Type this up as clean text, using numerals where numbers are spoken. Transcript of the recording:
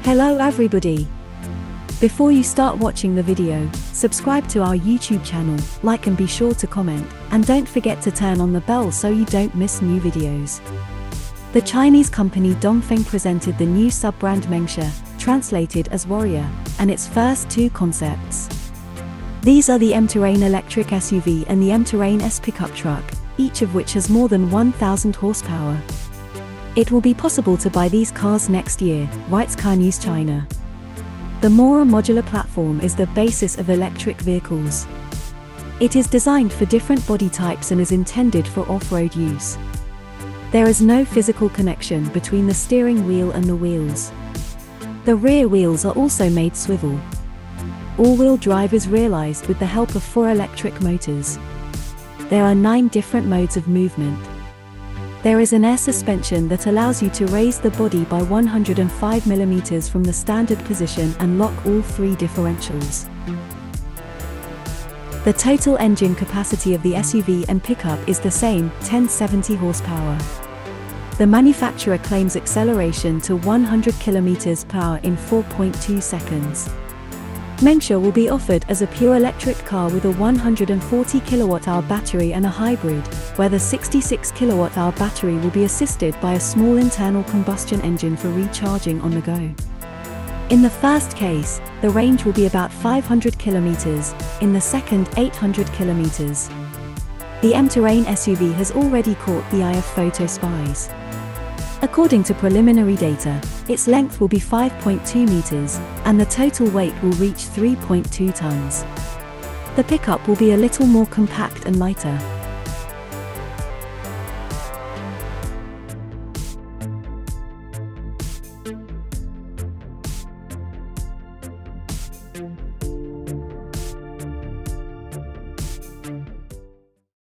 Hello everybody! Before you start watching the video, subscribe to our YouTube channel, like and be sure to comment, and don't forget to turn on the bell so you don't miss new videos. The Chinese company Dongfeng presented the new sub-brand MENGSHI, translated as Warrior, and its first two concepts. These are the M-Terrain electric SUV and the M-Terrain S pickup truck, each of which has more than 1,000 horsepower. It will be possible to buy these cars next year, writes Car News China. The Mora modular platform is the basis of electric vehicles. It is designed for different body types and is intended for off-road use. There is no physical connection between the steering wheel and the wheels. The rear wheels are also made swivel. All-wheel drive is realized with the help of 4 electric motors. There are 9 different modes of movement. There is an air suspension that allows you to raise the body by 105 mm from the standard position and lock all 3 differentials. The total engine capacity of the SUV and pickup is the same, 1070 horsepower. The manufacturer claims acceleration to 100 km/h in 4.2 seconds. MENGSHI will be offered as a pure electric car with a 140 kWh battery and a hybrid, where the 66 kWh battery will be assisted by a small internal combustion engine for recharging on the go. In the first case, the range will be about 500 km, in the second 800 km. The M-Terrain SUV has already caught the eye of photo spies. According to preliminary data, its length will be 5.2 meters, and the total weight will reach 3.2 tons. The pickup will be a little more compact and lighter.